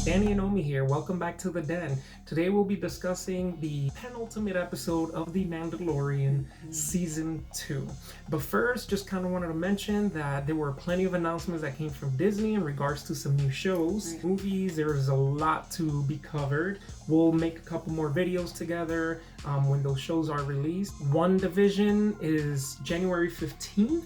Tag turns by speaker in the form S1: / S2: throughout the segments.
S1: Danny and Omi here. Welcome back to the Den. Today we'll be discussing the penultimate episode of the Mandalorian Season 2. But first, just kind of wanted to mention that there were plenty of announcements that came from Disney in regards to some new shows, movies. There's a lot to be covered. We'll make a couple more videos together when those shows are released. WandaVision is January 15th,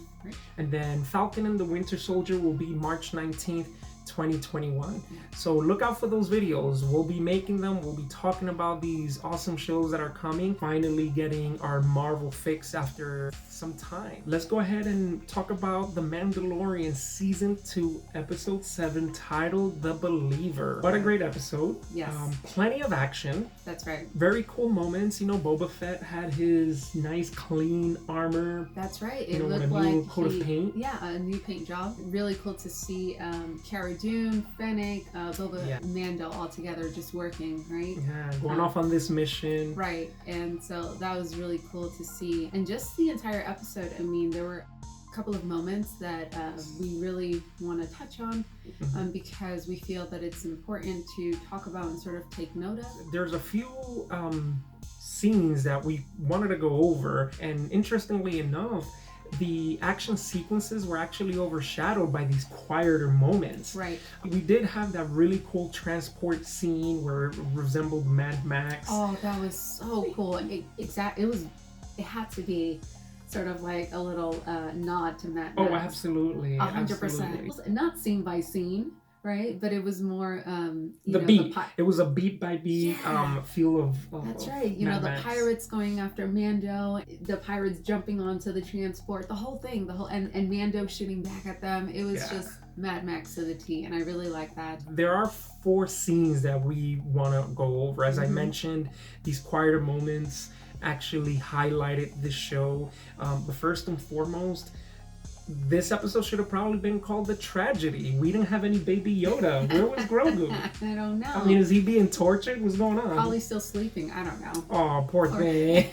S1: and then Falcon and the Winter Soldier will be March 19th. 2021. So look out for those videos. We'll be making them. We'll be talking about these awesome shows that are coming. Finally getting our Marvel fix after some time. Let's go ahead and talk about The Mandalorian Season 2 Episode 7 titled The Believer. What a great episode.
S2: Yes.
S1: Plenty of action.
S2: That's right.
S1: Very cool moments. You know, Boba Fett had his nice clean armor.
S2: That's right. It
S1: with
S2: looked
S1: a
S2: like
S1: new coat of paint.
S2: Yeah, a new paint job. Really cool to see Cara Dune, Fennec, Boba, Mando all together just working, right?
S1: Yeah, going off on this mission.
S2: Right, and so that was really cool to see. And just the entire episode, I mean, there were a couple of moments that we really want to touch on because we feel that it's important to talk about and sort of take note of.
S1: There's a few scenes that we wanted to go over, and interestingly enough, the action sequences were actually overshadowed by these quieter moments.
S2: Right.
S1: We did have that really cool transport scene where it resembled Mad Max.
S2: Oh, that was so cool. It had to be sort of like a little nod to Mad Max.
S1: Oh, absolutely.
S2: 100%.
S1: Absolutely.
S2: Not scene by scene, right? But it was more
S1: it was a beat by beat feel of
S2: that's right. You
S1: Mad
S2: know, the
S1: Max.
S2: pirates going after Mando, the pirates jumping onto the transport, the whole thing, and Mando shooting back at them. It was just Mad Max to the T, and I really like that.
S1: There are 4 scenes that we want to go over. As I mentioned, these quieter moments actually highlighted the show. But first and foremost, this episode should have probably been called The Tragedy. We didn't have any Baby Yoda. Where was Grogu?
S2: I don't know.
S1: I mean, is he being tortured? What's going on?
S2: Probably still sleeping. I don't know.
S1: Oh, poor thing.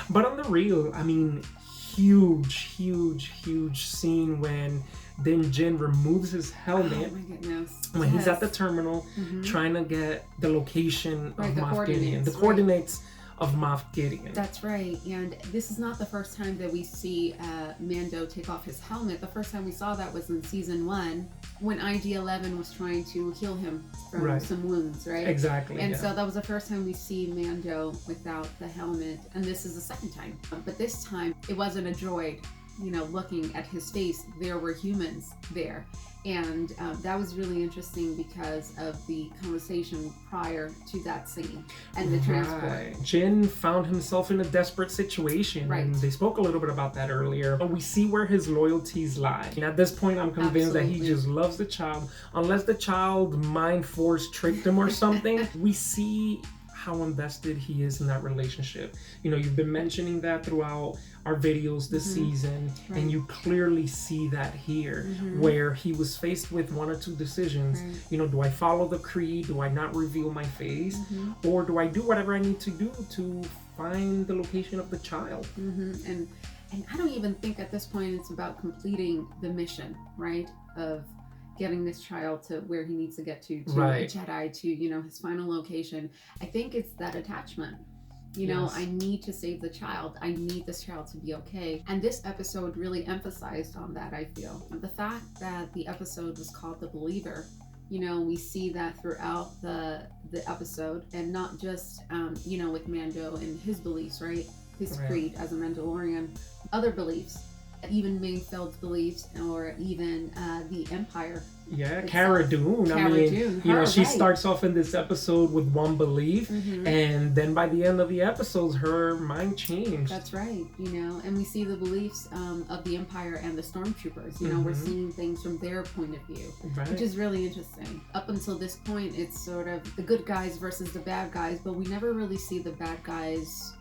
S1: But on the real, I mean, huge scene when Din Djarin removes his helmet.
S2: Oh my goodness.
S1: When he's at the terminal trying to get the location of Moff Gideon. The coordinates of Moff Gideon.
S2: That's right. And this is not the first time that we see Mando take off his helmet. The first time we saw that was in season 1 when IG-11 was trying to heal him from some wounds, right?
S1: Exactly.
S2: And so that was the first time we see Mando without the helmet. And this is the second time. But this time it wasn't a droid, you know, looking at his face. There were humans there. And that was really interesting because of the conversation prior to that scene and the transport.
S1: Jin found himself in a desperate situation. And they spoke a little bit about that earlier. But we see where his loyalties lie. And at this point, I'm convinced that he just loves the child. Unless the child mind force tricked him or something, we see how invested he is in that relationship. You know, you've been mentioning that throughout our videos this season, and you clearly see that here, where he was faced with 1 or 2 decisions. You know, do I follow the creed? Do I not reveal my face? Or do I do whatever I need to do to find the location of the child?
S2: And I don't even think at this point it's about completing the mission, right? Of getting this child to where he needs to get to a Jedi, to, you know, his final location. I think it's that attachment. You know, I need to save the child. I need this child to be okay. And this episode really emphasized on that, I feel. The fact that the episode was called The Believer, you know, we see that throughout the episode, and not just, you know, with Mando and his beliefs, right? His creed as a Mandalorian, other beliefs. Even Mayfeld's beliefs, or even the Empire.
S1: Yeah, Cara Dune. I mean, you know, she starts off in this episode with one belief, and then by the end of the episodes, her mind changed.
S2: That's right. You know, and we see the beliefs of the Empire and the Stormtroopers. You know, we're seeing things from their point of view, which is really interesting. Up until this point, it's sort of the good guys versus the bad guys, but we never really see the bad guys'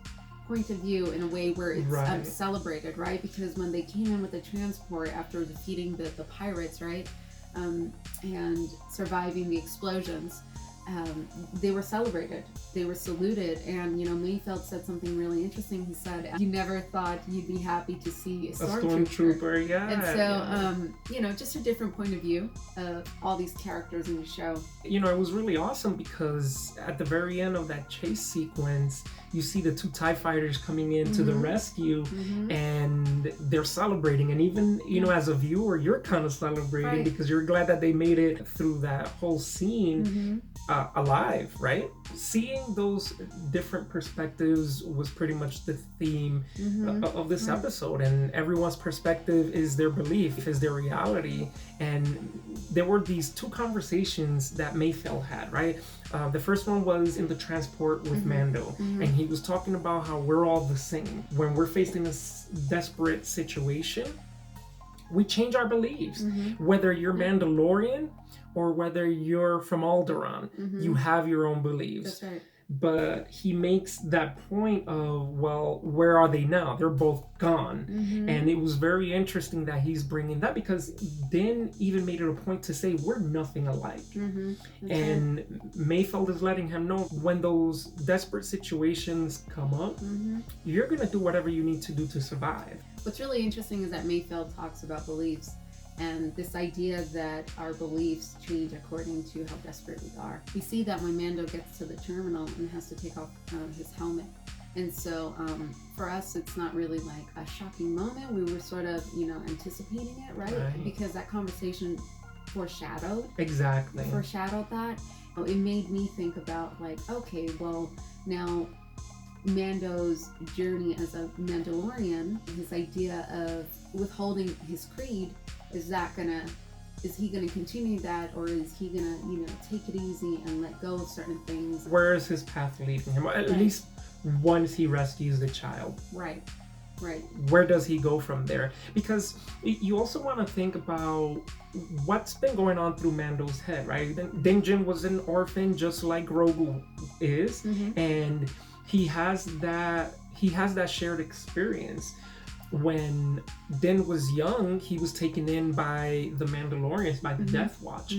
S2: point of view in a way where it's celebrated, right? Because when they came in with the transport after defeating the pirates, right, and surviving the explosions, they were celebrated, they were saluted, and Mayfeld said something really interesting. He said, "You never thought you'd be happy to see a stormtrooper."
S1: Yeah.
S2: And so, just a different point of view of all these characters in the show.
S1: It was really awesome because at the very end of that chase sequence, you see the 2 TIE fighters coming in to the rescue, and they're celebrating. And even, as a viewer, you're kind of celebrating because you're glad that they made it through that whole scene alive, right? Seeing those different perspectives was pretty much the theme of this episode. And everyone's perspective is their belief, is their reality. And there were these 2 conversations that Mayfeld had, right? The first one was in the transport with Mando, and he was talking about how we're all the same. When we're facing a desperate situation, we change our beliefs. Whether you're Mandalorian or whether you're from Alderaan, you have your own beliefs.
S2: That's right.
S1: But he makes that point of, well, where are they now? They're both gone. And it was very interesting that he's bringing that, because Din even made it a point to say we're nothing alike. And Mayfeld is letting him know when those desperate situations come up, you're going to do whatever you need to do to survive.
S2: What's really interesting is that Mayfeld talks about beliefs. And this idea that our beliefs change according to how desperate we are. We see that when Mando gets to the terminal and has to take off his helmet. And so for us, it's not really like a shocking moment. We were sort of, anticipating it, right? Because that conversation foreshadowed that. It made me think about like, okay, well, now Mando's journey as a Mandalorian, his idea of withholding his creed, is he gonna continue that, or is he gonna take it easy and let go of certain things?
S1: Where is his path leading him? At least once he rescues the child.
S2: Right.
S1: Where does he go from there? Because you also want to think about what's been going on through Mando's head, right? Din Djarin was an orphan just like Grogu is, and he has that shared experience. When Din was young, he was taken in by the Mandalorians, by the Death Watch.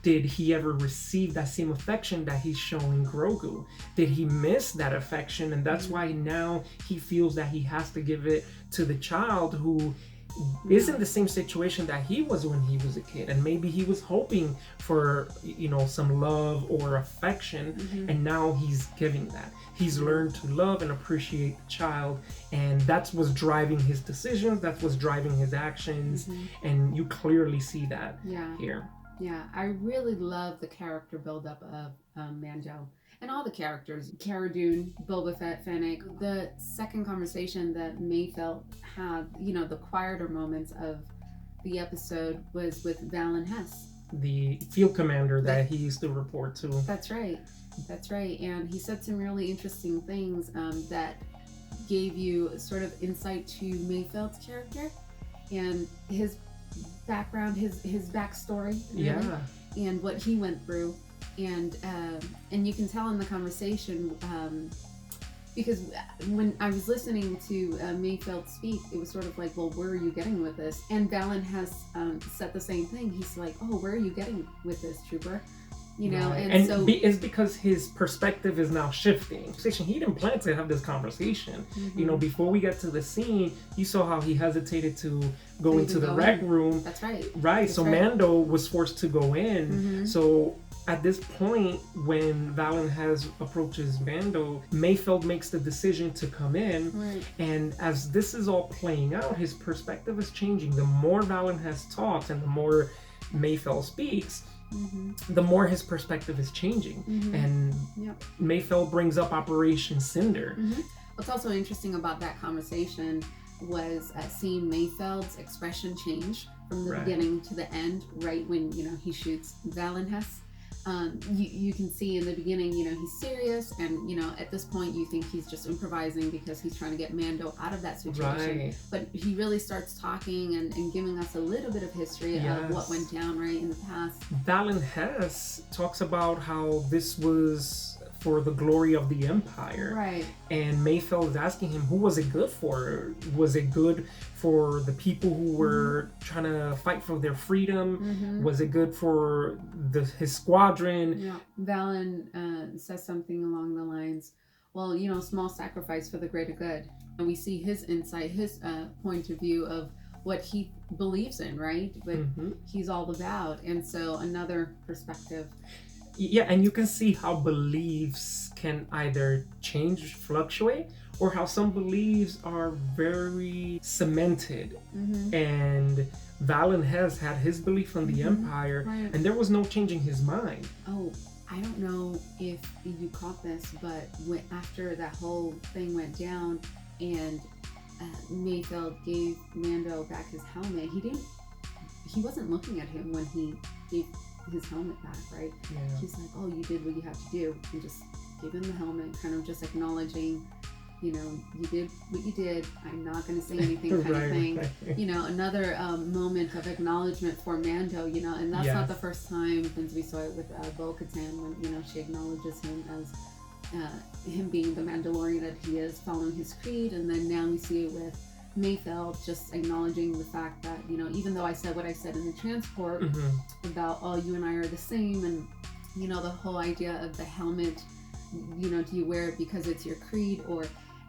S1: Did he ever receive that same affection that he's showing Grogu? Did he miss that affection? And that's why now he feels that he has to give it to the child who is in the same situation that he was when he was a kid. And maybe he was hoping for, some love or affection, and now he's giving that. He's learned to love and appreciate the child, and that's what's driving his decisions, that's what's driving his actions, and you clearly see that here.
S2: Yeah, I really love the character buildup of Mando. And all the characters, Cara Dune, Boba Fett, Fennec. The second conversation that Mayfeld had, the quieter moments of the episode, was with Valen Hess,
S1: the field commander that he used to report to.
S2: That's right. And he said some really interesting things that gave you sort of insight to Mayfeld's character and his background, his backstory, really, and what he went through. And you can tell in the conversation, because when I was listening to Mayfeld speak, it was sort of like, well, where are you getting with this? And Valen has said the same thing. He's like, oh, where are you getting with this, Trooper? And so
S1: it's because his perspective is now shifting. He didn't plan to have this conversation. Before we get to the scene, you saw how he hesitated to go into the rec room.
S2: That's right.
S1: Right. So Mando was forced to go in. So at this point, when Valen Hess approaches Mando, Mayfeld makes the decision to come in.
S2: Right.
S1: And as this is all playing out, his perspective is changing. The more Valen Hess talks and the more Mayfeld speaks, the more his perspective is changing. And Mayfeld brings up Operation Cinder.
S2: What's also interesting about that conversation was seeing Mayfeld's expression change from the beginning to the end, right when he shoots Valen Hess. You can see in the beginning, he's serious, and at this point you think he's just improvising because he's trying to get Mando out of that situation.
S1: Right.
S2: But he really starts talking and giving us a little bit of history of what went down in the past.
S1: Valen Hess talks about how this was for the glory of the Empire.
S2: Right.
S1: And Mayfeld is asking him, who was it good for? Was it good for the people who were trying to fight for their freedom? Was it good for his squadron?
S2: Yeah. Valen says something along the lines, well, small sacrifice for the greater good. And we see his insight, his point of view of what he believes in, right? What he's all about. And so another perspective.
S1: Yeah, and you can see how beliefs can either change, fluctuate, or how some beliefs are very cemented. And Valen has had his belief on the Empire, and there was no changing his mind.
S2: Oh, I don't know if you caught this, but after that whole thing went down and Mayfeld gave Mando back his helmet, he wasn't looking at him when he gave his helmet back, right?
S1: Yeah.
S2: He's like, oh, you did what you have to do, and just give him the helmet, kind of just acknowledging, you did what you did, I'm not going to say anything kind of thing. Right. Another moment of acknowledgement for Mando, and that's not the first time since we saw it with Bo-Katan when, she acknowledges him as him being the Mandalorian that he is, following his creed, and then now we see it with Mayfeld just acknowledging the fact that, even though I said what I said in the transport about, oh, you and I are the same, and, the whole idea of the helmet, do you wear it because it's your creed,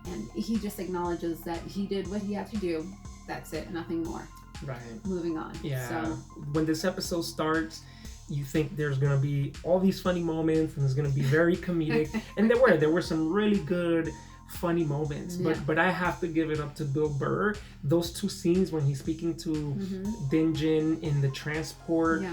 S2: and he just acknowledges that he did what he had to do. That's it, nothing more.
S1: Right.
S2: Moving on.
S1: Yeah.
S2: So
S1: when this episode starts, you think there's going to be all these funny moments and it's going to be very comedic. And there were some really good funny moments, but I have to give it up to Bill Burr. Those two scenes when he's speaking to Din Djarin in the transport,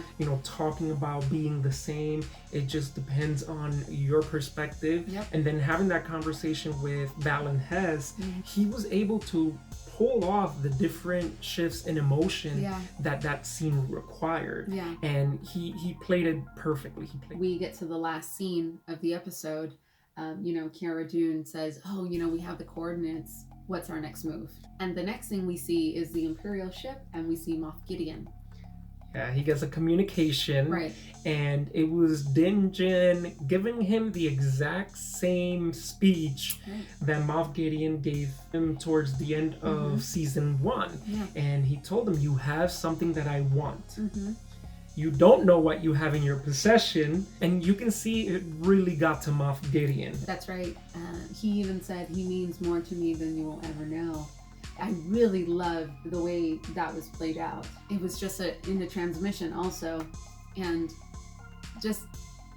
S1: talking about being the same, it just depends on your perspective. And then having that conversation with Valen Hess, he was able to pull off the different shifts in emotion that scene required. And he played it perfectly.
S2: We get to the last scene of the episode. Cara Dune says, oh, we have the coordinates. What's our next move? And the next thing we see is the Imperial ship, and we see Moff Gideon.
S1: Yeah, he gets a communication.
S2: Right.
S1: And it was Din Djarin giving him the exact same speech that Moff Gideon gave him towards the end of season 1. And he told him, you have something that I want. You don't know what you have in your possession, and you can see it really got to Moff Gideon.
S2: That's right. He even said, he means more to me than you will ever know. I really loved the way that was played out. It was just in the transmission also, and just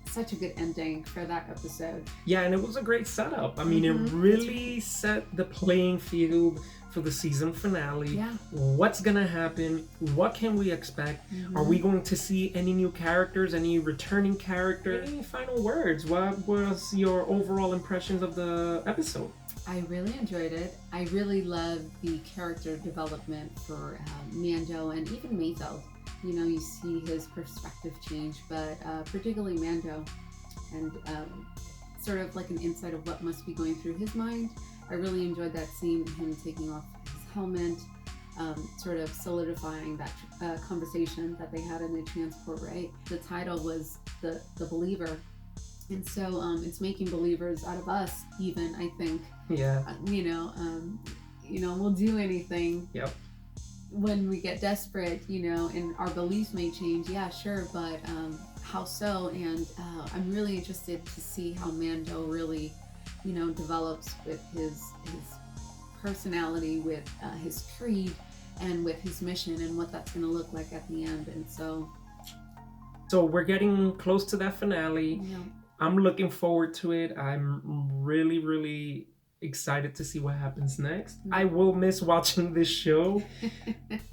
S2: such a good ending for that episode.
S1: Yeah, and it was a great setup. I mean, it really set the playing field for the season finale. What's gonna happen? What can we expect? Are we going to see any new characters, any returning characters? Any final words? What was your overall impressions of the episode?
S2: I really enjoyed it. I really loved the character development for Mando and even Mayfeld. You see his perspective change, but particularly Mando, and sort of like an insight of what must be going through his mind. I really enjoyed that scene, him taking off his helmet, sort of solidifying that conversation that they had in the transport, right? The title was The Believer. And so it's making believers out of us, even, I think.
S1: Yeah.
S2: We'll do anything.
S1: Yep.
S2: When we get desperate, and our beliefs may change. Yeah, sure, but how so? And I'm really interested to see how Mando really, develops with his personality, with his creed, and with his mission, and what that's going to look like at the end. And so
S1: we're getting close to that finale. I'm looking forward to it. I'm really, really excited to see what happens next. I will miss watching this show.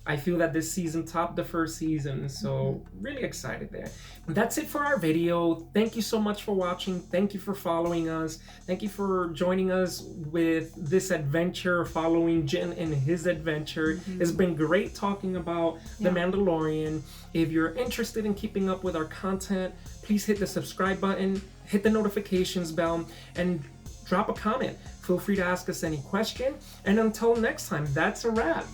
S1: I feel that this season topped the first season, so really excited there. That's it for our video. Thank you so much for watching. Thank you for following us. Thank you for joining us with this adventure, following Jin and his adventure. It's been great talking about The Mandalorian. If you're interested in keeping up with our content, please hit the subscribe button, hit the notifications bell, and drop a comment. Feel free to ask us any question. And until next time, that's a wrap.